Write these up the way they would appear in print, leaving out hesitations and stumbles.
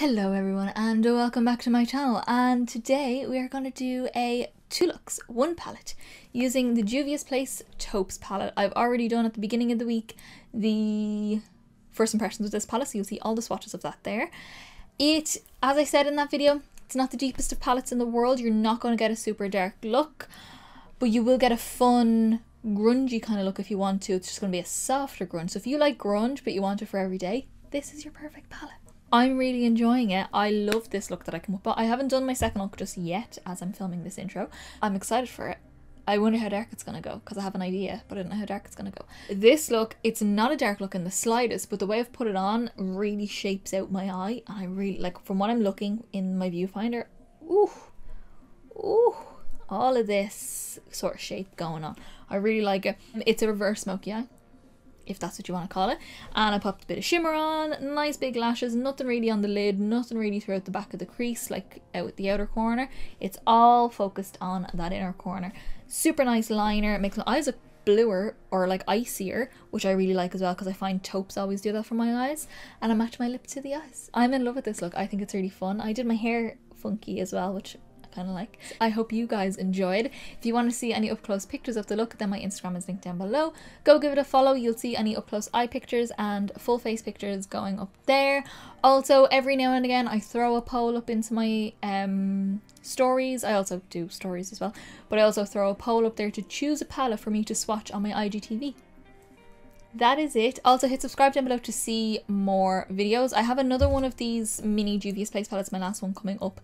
Hello everyone and welcome back to my channel, and today we are going to do a 2 looks 1 palette using the Juvia's Place Taupes palette. I've already done at the beginning of the week the first impressions of this palette, so you'll see all the swatches of that there. As I said in that video, it's not the deepest of palettes in the world. You're not going to get a super dark look, but you will get a fun grungy kind of look if you want to. It's just going to be a softer grunge. So if you like grunge but you want it for every day, this is your perfect palette. I'm really enjoying it. I love this look that I come up with. I haven't done my second look just yet as I'm filming this intro. I'm excited for it. I wonder how dark it's going to go because I have an idea, but I don't know how dark it's going to go. This look, it's not a dark look in the slightest, but the way I've put it on really shapes out my eye. And I really, like, from what I'm looking in my viewfinder, ooh, all of this sort of shape going on. I really like it. It's a reverse smoky eye, if that's what you want to call it, and I popped a bit of shimmer on, nice big lashes, nothing really on the lid, nothing really throughout the back of the crease like out the outer corner. It's all focused on that inner corner. Super nice liner. It makes my eyes look bluer or like icier, which I really like as well because I find taupes always do that for my eyes, and I match my lip to the eyes. I'm in love with this look. I think it's really fun. I did my hair funky as well, which kind of like. I hope you guys enjoyed. If you want to see any up close pictures of the look, then my Instagram is linked down below. Go give it a follow. You'll see any up close eye pictures and full face pictures going up there. Also, every now and again I throw a poll up into my stories. I also do stories as well, but I also throw a poll up there to choose a palette for me to swatch on my IGTV. That is it. Also hit subscribe down below to see more videos. I have another one of these mini Juvia's Place palettes, my last one, coming up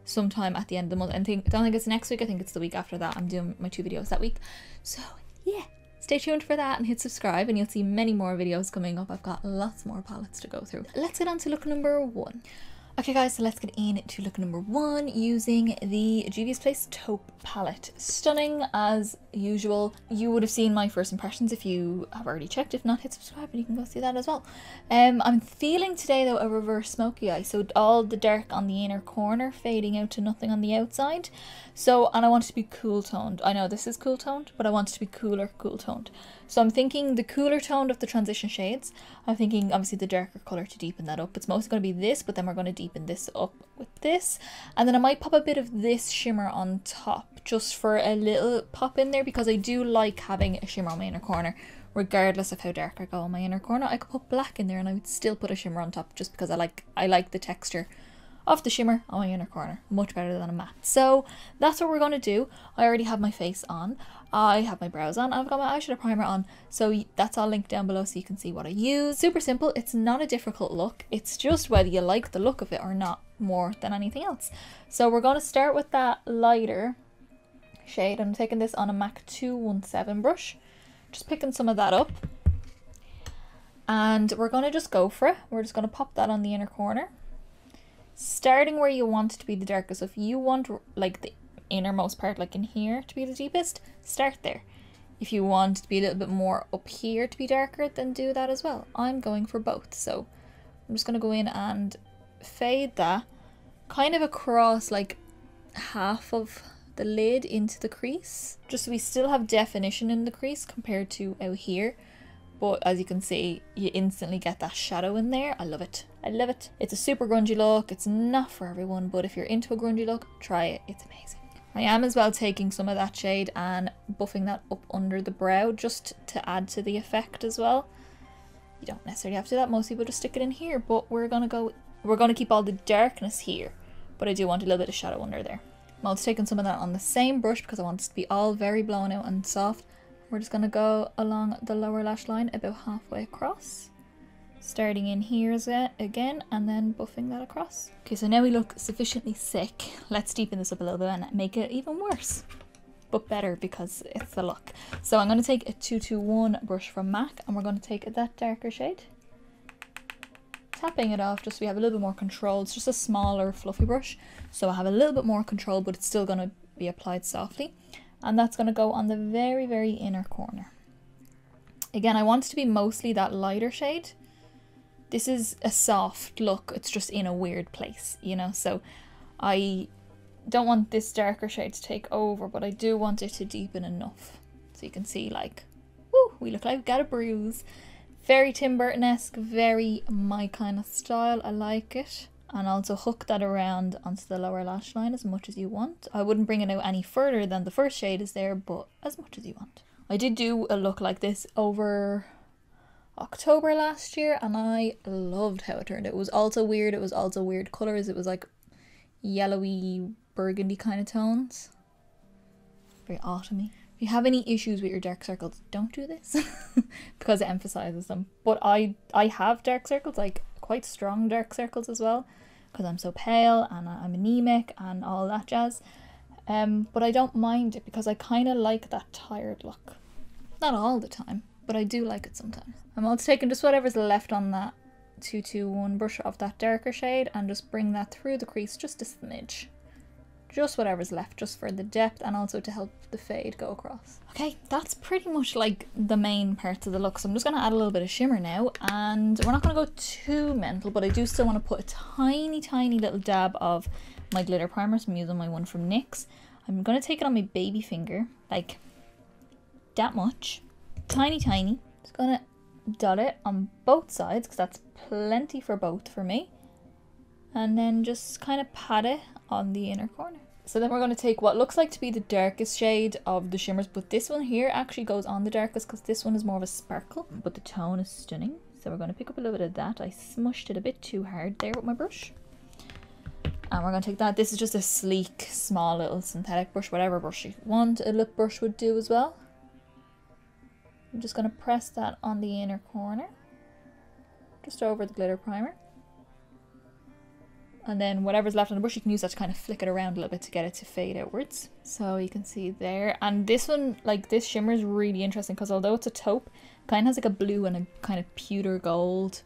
sometime at the end of the month. I don't think it's next week. I think it's the week after that. I'm doing my 2 videos that week. So yeah, stay tuned for that and hit subscribe and you'll see many more videos coming up. I've got lots more palettes to go through. Let's get on to look number 1. Okay guys, so let's get into look number 1 using the Juvia's Place Taupe palette. Stunning as usual. You would have seen my first impressions if you have already checked. If not, hit subscribe and you can go see that as well. I'm feeling today though a reverse smoky eye, so all the dark on the inner corner fading out to nothing on the outside. And I want it to be cool toned. I know this is cool toned, but I want it to be cooler cool toned. So I'm thinking the cooler toned of the transition shades. I'm thinking obviously the darker colour to deepen that up. It's mostly going to be this, but then we're going to deepen this up with this. And then I might pop a bit of this shimmer on top just for a little pop in there, because I do like having a shimmer on my inner corner. Regardless of how dark I go on my inner corner, I could put black in there and I would still put a shimmer on top just because I like the texture of the shimmer on my inner corner much better than a matte. So that's what we're going to do. I already have my face on, I have my brows on, I've got my eyeshadow primer on, so that's all linked down below so you can see what I use. Super simple. It's not a difficult look, it's just whether you like the look of it or not more than anything else. So we're going to start with that lighter shade. I'm taking this on a MAC 217 brush, just picking some of that up, and we're going to just go for it. We're just going to pop that on the inner corner, starting where you want it to be the darkest. So if you want like the innermost part, like in here, to be the deepest, start there. If you want it to be a little bit more up here to be darker, then do that as well. I'm going for both, so I'm just going to go in and fade that kind of across like half of the lid into the crease, just so we still have definition in the crease compared to out here. But as you can see, you instantly get that shadow in there. I love it. I love it. It's a super grungy look. It's not for everyone, but if you're into a grungy look, try it. It's amazing. I am as well taking some of that shade and buffing that up under the brow just to add to the effect as well. You don't necessarily have to do that. Most people just stick it in here, but we're going to keep all the darkness here, but I do want a little bit of shadow under there. I'm also taking some of that on the same brush because I want it to be all very blown out and soft. We're just going to go along the lower lash line about halfway across, starting in here again and then buffing that across. Okay, so now we look sufficiently sick. Let's deepen this up a little bit and make it even worse, but better because it's the look. So I'm going to take a 221 brush from MAC and we're going to take that darker shade, tapping it off just so we have a little bit more control. It's just a smaller fluffy brush, so I have a little bit more control, but it's still going to be applied softly. And that's going to go on the very, very inner corner. Again, I want it to be mostly that lighter shade. This is a soft look, it's just in a weird place, you know, so I don't want this darker shade to take over, but I do want it to deepen enough so you can see, like, woo, we look like we got a bruise. Very Tim Burton-esque, very my kind of style. I like it. and also hook that around onto the lower lash line as much as you want. I wouldn't bring it out any further than the first shade is there, but as much as you want. I did do a look like this over October last year and I loved how it turned out. It was also weird. It was also weird colours. It was like yellowy burgundy kind of tones. Very autumny. If you have any issues with your dark circles, don't do this because it emphasises them. But I have dark circles, like quite strong dark circles as well, because I'm so pale and I'm anemic and all that jazz. But I don't mind it because I kind of like that tired look. Not all the time, but I do like it sometimes. I'm also taking just whatever's left on that 221 brush of that darker shade and just bring that through the crease just a smidge. Just whatever's left, just for the depth and also to help the fade go across. Okay, that's pretty much like the main parts of the look. So I'm just going to add a little bit of shimmer now, and we're not going to go too mental, but I do still want to put a tiny little dab of my glitter primer. So I'm using my one from NYX. I'm going to take it on my baby finger, like that much. Tiny. Just going to dot it on both sides because that's plenty for both for me. And then just kind of pat it on the inner corner. So then we're going to take what looks like to be the darkest shade of the shimmers, but this one here actually goes on the darkest because this one is more of a sparkle, but the tone is stunning. So we're going to pick up a little bit of that. I smushed it a bit too hard there with my brush. And we're going to take that. This is just a sleek, small little synthetic brush, whatever brush you want. A lip brush would do as well. I'm just going to press that on the inner corner, just over the glitter primer. And then whatever's left on the brush, you can use that to kind of flick it around a little bit to get it to fade outwards. So you can see there. And this one, like this shimmer is really interesting because although it's a taupe, it kind of has like a blue and a kind of pewter gold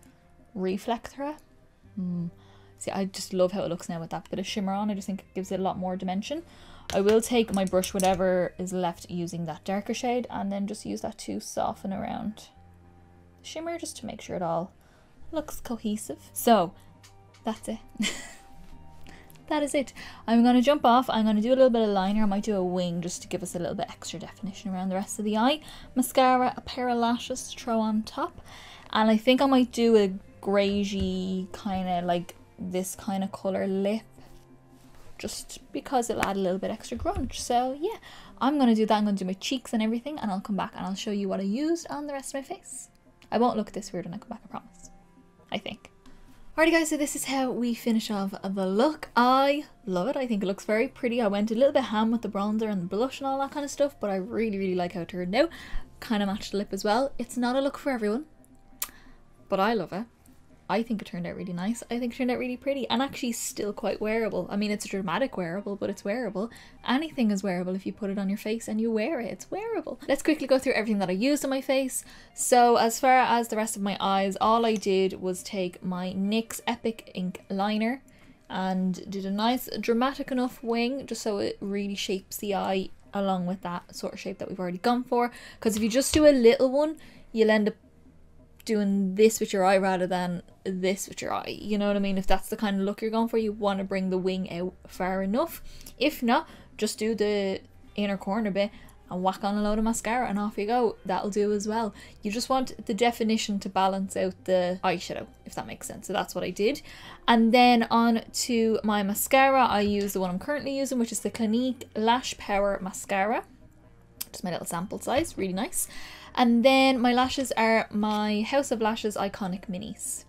reflect through it. See, I just love how it looks now with that bit of shimmer on. I just think it gives it a lot more dimension. I will take my brush, whatever is left, using that darker shade, and then just use that to soften around the shimmer just to make sure it all looks cohesive. So that's it. That is it. I'm going to jump off. I'm going to do a little bit of liner. I might do a wing just to give us a little bit extra definition around the rest of the eye. Mascara, a pair of lashes to throw on top. And I think I might do a greyish kind of like this kind of colour lip, just because it'll add a little bit extra grunge. So yeah, I'm going to do that. I'm going to do my cheeks and everything, and I'll come back and I'll show you what I used on the rest of my face. I won't look this weird when I come back, I promise. I think. Alrighty guys, so this is how we finish off the look. I love it. I think it looks very pretty. I went a little bit ham with the bronzer and the blush and all that kind of stuff, but I really like how it turned out. Kind of matched the lip as well. It's not a look for everyone, but I love it. I think it turned out really nice. I think it turned out really pretty and actually still quite wearable. I mean, it's a dramatic wearable, but it's wearable. Anything is wearable if you put it on your face and you wear it. It's wearable. Let's quickly go through everything that I used on my face. So as far as the rest of my eyes, all I did was take my NYX Epic Ink Liner and did a nice dramatic enough wing just so it really shapes the eye along with that sort of shape that we've already gone for. Because if you just do a little one, you'll end up doing this with your eye rather than this with your eye, you know what I mean? If that's the kind of look you're going for, you want to bring the wing out far enough. If not, just do the inner corner bit and whack on a load of mascara and off you go. That'll do as well. You just want the definition to balance out the eyeshadow, if that makes sense. So that's what I did. And then on to my mascara, I use the one I'm currently using, which is the Clinique Lash Power Mascara. Just my little sample size, really nice. And then my lashes are my House of Lashes Iconic Minis.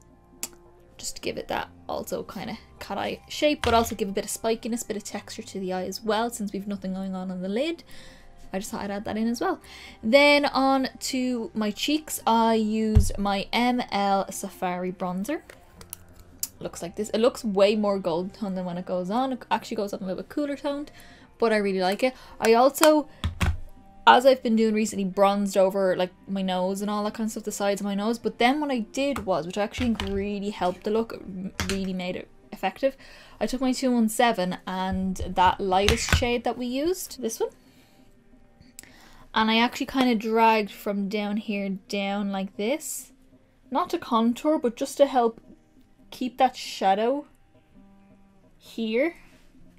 Just to give it that also kind of cat eye shape, but also give a bit of spikiness, bit of texture to the eye as well, since we've nothing going on the lid. I just thought I'd add that in as well. Then on to my cheeks, I used my ML Safari Bronzer. Looks like this. It looks way more gold tone than when it goes on. It actually goes on a little bit cooler toned, but I really like it. I also, as I've been doing recently, bronzed over like my nose and all that kind of stuff, the sides of my nose. But then what I did was, which I actually think really helped the look, really made it effective, I took my 217 and that lightest shade that we used, this one, and I actually kind of dragged from down here down like this, not to contour, but just to help keep that shadow here,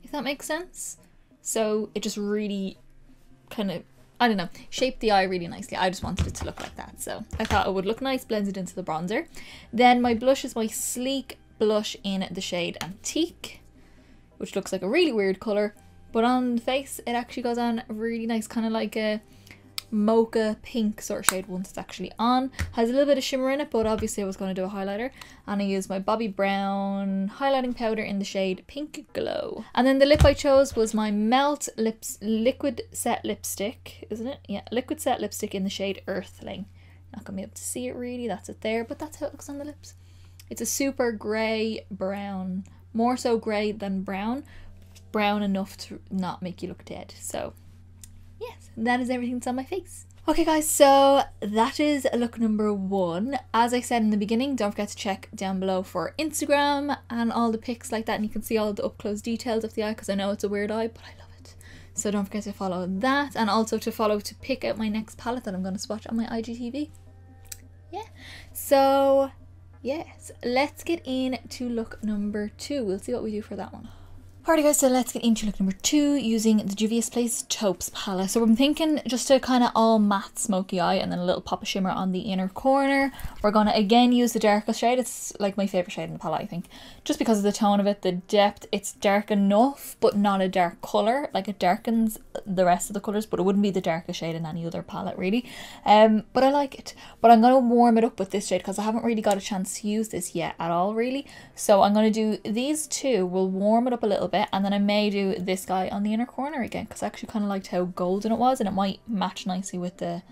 if that makes sense. So it just really kind of, I don't know, shaped the eye really nicely. I just wanted it to look like that, so I thought it would look nice blended into the bronzer. Then my blush is my sleek blush in the shade Antique, which looks like a really weird colour, but on the face it actually goes on really nice, kind of like a mocha pink sort of shade once it's actually on. Has a little bit of shimmer in it, but obviously I was going to do a highlighter, and I used my Bobbi brown highlighting powder in the shade Pink Glow. And then the lip I chose was my Melt Lips Liquid Set Lipstick, isn't it? Yeah, Liquid Set Lipstick in the shade Earthling. Not gonna be able to see it really, that's it there, but that's how it looks on the lips. It's a super grey brown, more so grey than brown, brown enough to not make you look dead. So yes, that is everything that's on my face. Okay guys, so that is look number 1. As I said in the beginning, don't forget to check down below for Instagram and all the pics like that, and you can see all the up close details of the eye, because I know it's a weird eye, but I love it. So don't forget to follow that, and also to pick out my next palette that I'm going to swatch on my IGTV. Yeah, so yes, let's get into look number 2. We'll see what we do for that one. Alrighty guys, so let's get into look number 2 using the Juvia Place Taupes palette. So I'm thinking just a kind of all matte smoky eye and then a little pop of shimmer on the inner corner. We're going to again use the darkest shade. It's like my favourite shade in the palette, I think. Just because of the tone of it, the depth, it's dark enough but not a dark colour. Like it darkens the rest of the colours, but it wouldn't be the darkest shade in any other palette really. But I like it. But I'm going to warm it up with this shade because I haven't really got a chance to use this yet at all really. So I'm going to do these two. We'll warm it up a little bit, and then I may do this guy on the inner corner again because I actually kind of liked how golden it was, and it might match nicely with the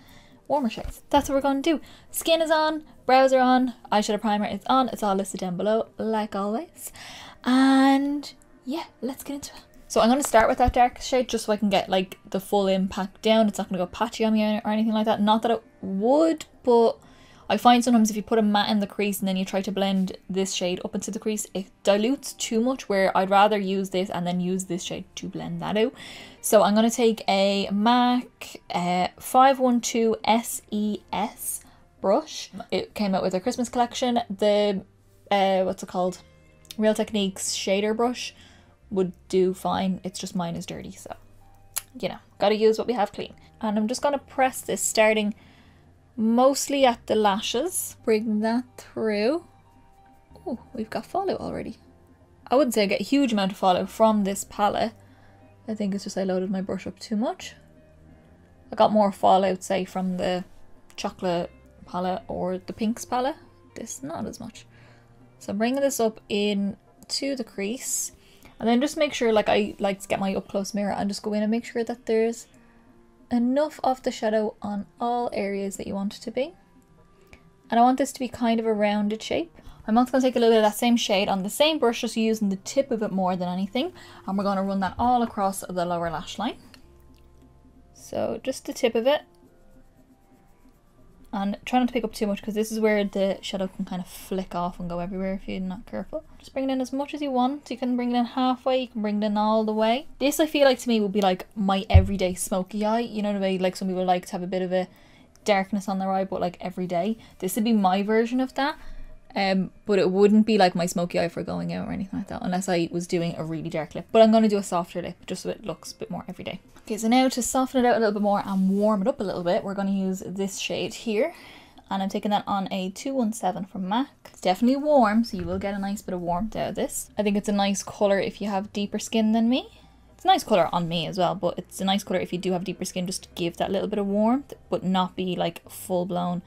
warmer shades. That's what we're going to do. Skin is on, brows are on, eyeshadow primer is on. It's all listed down below like always. And yeah, let's get into it. So I'm going to start with that darkest shade just so I can get like the full impact down. It's not going to go patchy on me or anything like that. Not that it would, but I find sometimes if you put a matte in the crease and then you try to blend this shade up into the crease, it dilutes too much, where I'd rather use this and then use this shade to blend that out. So I'm going to take a MAC 512 SES brush. It came out with their Christmas collection. The, what's it called? Real Techniques shader brush would do fine. It's just mine is dirty, so, you know, got to use what we have clean. And I'm just going to press this starting mostly at the lashes. Bring that through. Oh, we've got fallout already. I wouldn't say I get a huge amount of fallout from this palette. I think it's just I loaded my brush up too much. I got more fallout, say, from the chocolate palette or the pinks palette. This, not as much. So I'm bringing this up in to the crease. And then just make sure, like I like to get my up close mirror and just go in and make sure that there's enough of the shadow on all areas that you want it to be. And I want this to be kind of a rounded shape. I'm also going to take a little bit of that same shade on the same brush, just using the tip of it more than anything. And we're going to run that all across the lower lash line. So just the tip of it. And try not to pick up too much because this is where the shadow can kind of flick off and go everywhere if you're not careful. Just bring it in as much as you want. You can bring it in halfway, you can bring it in all the way. This I feel like to me would be like my everyday smoky eye. You know the way like some people like to have a bit of a darkness on their eye, but like every day. This would be my version of that. But it wouldn't be like my smoky eye for going out or anything like that unless I was doing a really dark lip. But I'm going to do a softer lip just so it looks a bit more everyday. Okay, so now to soften it out a little bit more and warm it up a little bit, we're going to use this shade here. And I'm taking that on a 217 from MAC. It's definitely warm, so you will get a nice bit of warmth out of this. I think it's a nice colour if you have deeper skin than me. It's a nice colour on me as well, but it's a nice colour if you do have deeper skin, just to give that little bit of warmth, but not be like full-blown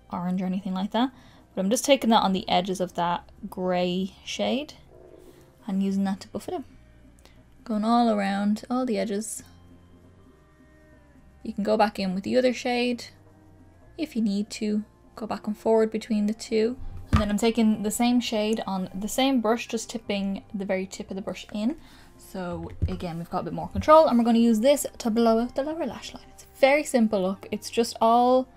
orange or anything like that. But I'm just taking that on the edges of that grey shade and using that to buff it in. Going all around, all the edges. You can go back in with the other shade if you need to. Go back and forward between the two. And then I'm taking the same shade on the same brush, just tipping the very tip of the brush in. So again, we've got a bit more control, and we're going to use this to blow out the lower lash line. It's a very simple look. It's just all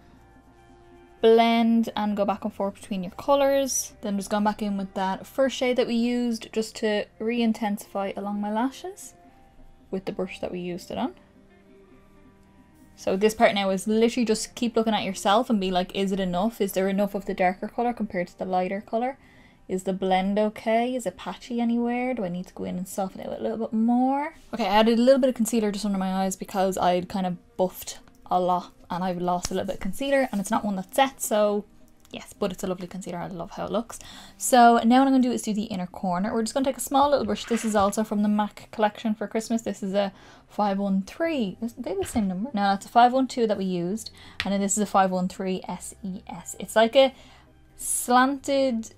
blend and go back and forth between your colours. Then just going back in with that first shade that we used just to re-intensify along my lashes with the brush that we used it on. So this part now is literally just keep looking at yourself and be like, is it enough? Is there enough of the darker colour compared to the lighter colour? Is the blend okay? Is it patchy anywhere? Do I need to go in and soften it a little bit more? Okay, I added a little bit of concealer just under my eyes because I'd kind of buffed a lot and I've lost a little bit of concealer, and it's not one that sets, so Yes, but it's a lovely concealer. I love how it looks. So now what I'm going to do is do the inner corner. We're just going to take a small little brush. This is also from the MAC collection for Christmas. This is a 513. Is they the same number? No, that's a 512 that we used. And then this is a 513 SES. It's like a slanted,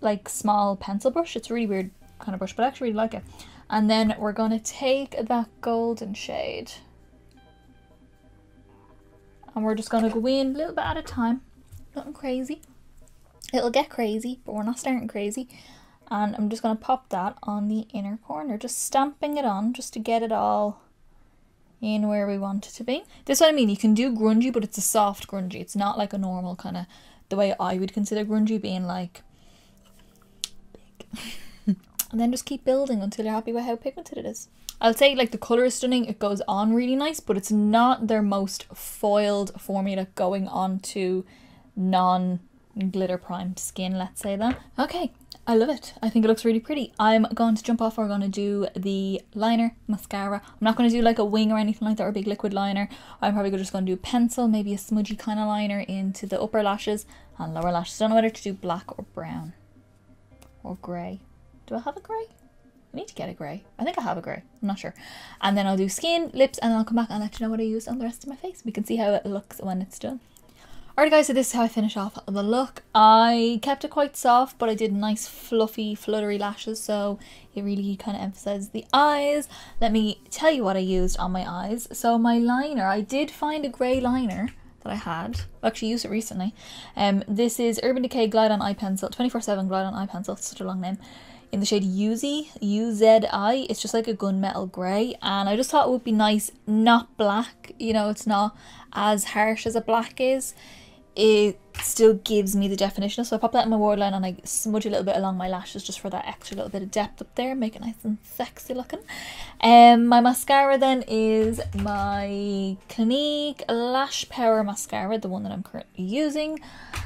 like small pencil brush. It's a really weird kind of brush, but I actually really like it. And then we're going to take that golden shade. And we're just going to go in a little bit at a time. Nothing crazy. It'll get crazy, but we're not starting crazy. And I'm just going to pop that on the inner corner, just stamping it on just to get it all in where we want it to be. This is what I mean. You can do grungy, but it's a soft grungy. It's not like a normal kind of, the way I would consider grungy being like big. And then just keep building until you're happy with how pigmented it is. I'll say like the colour is stunning, it goes on really nice, but it's not their most foiled formula going on to non-glitter primed skin, let's say that. Okay, I love it. I think it looks really pretty. I'm going to jump off. We're going to do the liner, mascara. I'm not going to do like a wing or anything like that or a big liquid liner. I'm probably just going to do a pencil, maybe a smudgy kind of liner into the upper lashes and lower lashes. I don't know whether to do black or brown or grey. Do I have a grey? I need to get a grey. I think I have a grey. I'm not sure. And then I'll do skin, lips, and then I'll come back and let you know what I used on the rest of my face. We can see how it looks when it's done. Alright guys, so this is how I finish off the look. I kept it quite soft, but I did nice fluffy, fluttery lashes, so it really kind of emphasizes the eyes. Let me tell you what I used on my eyes. So my liner, I did find a grey liner that I had. I actually used it recently. This is Urban Decay Glide On Eye Pencil, 24/7 Glide On Eye Pencil, it's such a long name. In the shade Uzi, UZI. It's just like a gunmetal grey, and I just thought it would be nice, not black, you know, it's not as harsh as a black is. It still gives me the definition, so I pop that in my waterline and I smudge a little bit along my lashes just for that extra little bit of depth up there, make it nice and sexy looking. My mascara then is my Clinique Lash Power Mascara, the one that I'm currently using.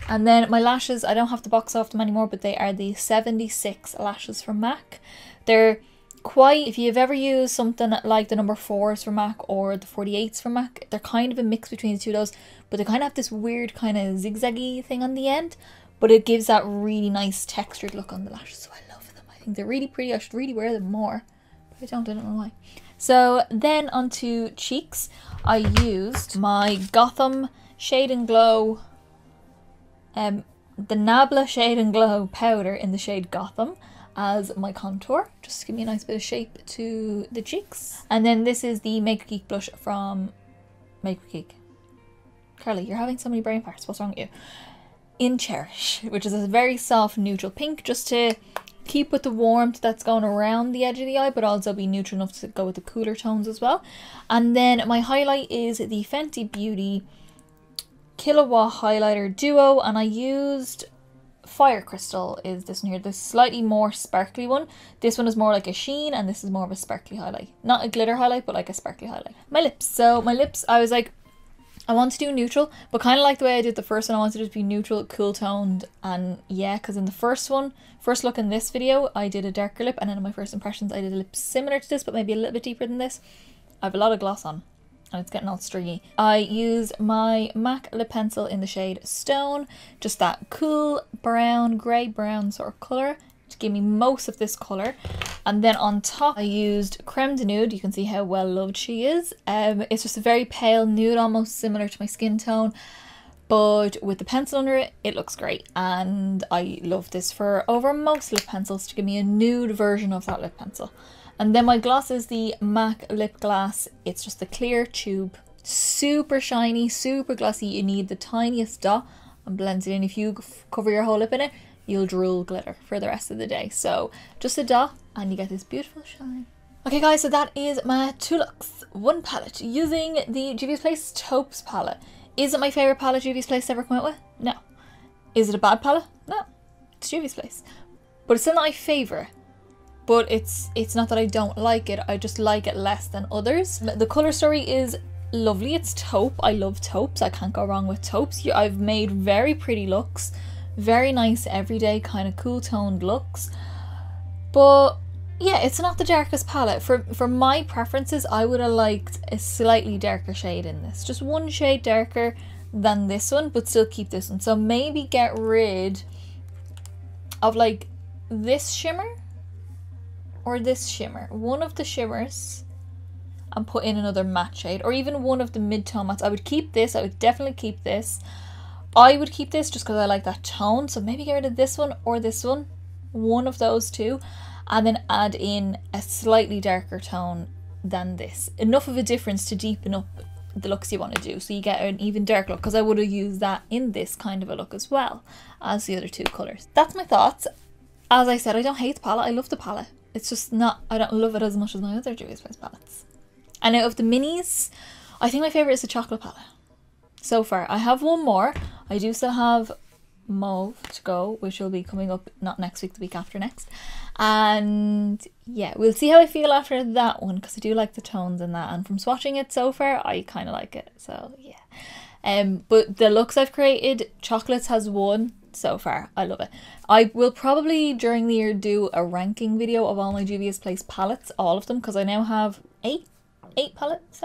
And then my lashes, I don't have to box off them anymore, but they are the 76 lashes from MAC. They're quite, if you've ever used something like the number 4s from MAC or the 48s from MAC, they're kind of a mix between the two of those, but they kind of have this weird kind of zigzaggy thing on the end, but it gives that really nice textured look on the lashes, so I love them. I think they're really pretty. I should really wear them more, but I don't know why. So then onto cheeks, I used my Gotham Shade and Glow, the Nabla Shade and Glow powder in the shade Gotham as my contour, just to give me a nice bit of shape to the cheeks. And then this is the Maker Geek blush from Maker Geek. Carly, you're having so many brain farts, what's wrong with you? In Cherish, which is a very soft neutral pink, just to keep with the warmth that's going around the edge of the eye, but also be neutral enough to go with the cooler tones as well. And then my highlight is the Fenty Beauty Kilowatt Highlighter Duo, and I used Fire Crystal is this one here, this slightly more sparkly one. This one is more like a sheen and this is more of a sparkly highlight. Not a glitter highlight, but like a sparkly highlight. My lips. So my lips, I was like, I want to do neutral, but kind of like the way I did the first one, I wanted it to be neutral, cool toned, and yeah, because in the first look in this video, I did a darker lip, and then in my first impressions, I did a lip similar to this, but maybe a little bit deeper than this. I have a lot of gloss on, and it's getting all stringy. I used my MAC lip pencil in the shade Stone, just that cool brown, grey brown sort of colour to give me most of this colour. And then on top I used Creme de Nude. You can see how well loved she is. It's just a very pale nude, almost similar to my skin tone, but with the pencil under it, it looks great. And I love this for over most lip pencils to give me a nude version of that lip pencil. And then my gloss is the MAC Lip Glass. It's just a clear tube, super shiny, super glossy. You need the tiniest dot and blends it in. If you cover your whole lip in it, you'll drool glitter for the rest of the day. So just a dot and you get this beautiful shine. Okay guys, so that is my two looks, one palette, using the Juvia's Place Taupes palette. Is it my favourite palette Juvia's Place ever come out with? No. Is it a bad palette? No. It's Juvia's Place. But it's still not my favourite. But it's not that I don't like it, I just like it less than others. The colour story is lovely. It's taupe. I love taupes. I can't go wrong with taupes. I've made very pretty looks, very nice everyday kind of cool toned looks. But yeah, it's not the darkest palette. For my preferences, I would have liked a slightly darker shade in this. Just one shade darker than this one, but still keep this one. So maybe get rid of like this shimmer or this shimmer, one of the shimmers, and put in another matte shade, or even one of the mid-tone mattes. I would keep this. I would definitely keep this. I would keep this just because I like that tone. So maybe get rid of this one or this one of those two, and then add in a slightly darker tone than this. Enough of a difference to deepen up the looks you want to do, so you get an even darker look, because I would have used that in this kind of a look as well as the other two colours. That's my thoughts. As I said, I don't hate the palette. I love the palette. It's just not, I don't love it as much as my other Juvia's Place palettes. And out of the minis, I think my favourite is the chocolate palette so far. I have one more. I do still have mauve to go, which will be coming up not next week, the week after next. And yeah, we'll see how I feel after that one, because I do like the tones in that, and from swatching it so far I kind of like it. So yeah, but the looks I've created, chocolates has won so far. I love it. I will probably during the year do a ranking video of all my Juvia's Place palettes, all of them, because I now have eight palettes,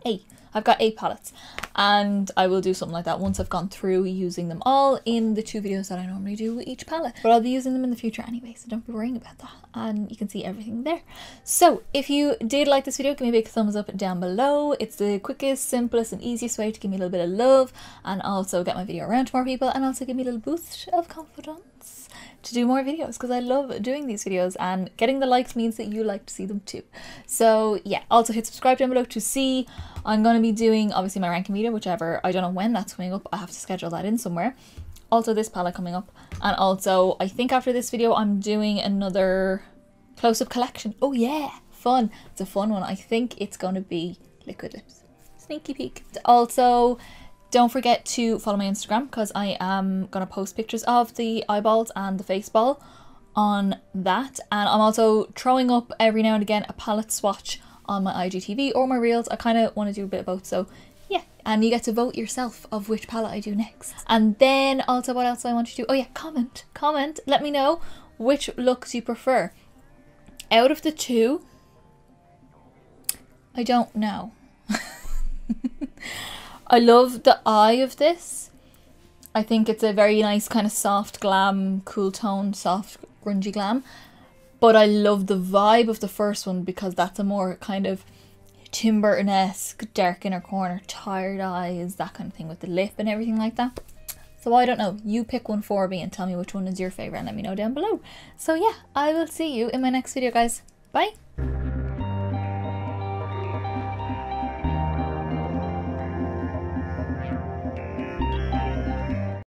8. I've got 8 palettes, and I will do something like that once I've gone through using them all in the 2 videos that I normally do with each palette. But I'll be using them in the future anyway, so don't be worrying about that, and you can see everything there. So if you did like this video, give me a big thumbs up down below. It's the quickest, simplest and easiest way to give me a little bit of love, and also get my video around to more people, and also give me a little boost of confidence to do more videos, because I love doing these videos, and getting the likes means that you like to see them too. So yeah, also hit subscribe down below to see. I'm going to be doing obviously my ranking video, whichever, I don't know when that's coming up. I have to schedule that in somewhere. Also this palette coming up, and also I think after this video I'm doing another close-up collection. Oh yeah, fun. It's a fun one. I think it's going to be liquid lips. Sneaky peek. Also, don't forget to follow my Instagram, because I am going to post pictures of the eyeballs and the face ball on that. And I'm also throwing up every now and again a palette swatch on my IGTV or my reels. I kind of want to do a bit of both, so yeah. And you get to vote yourself of which palette I do next. And then also, what else I want you to do? Oh yeah, comment. Let me know which looks you prefer. Out of the 2, I don't know. I love the eye of this. I think it's a very nice kind of soft glam, cool tone, soft grungy glam. But I love the vibe of the first one, because that's a more kind of Tim Burton-esque, dark inner corner, tired eyes, that kind of thing with the lip and everything like that. So I don't know, you pick one for me and tell me which one is your favourite and let me know down below. So yeah, I will see you in my next video, guys. Bye!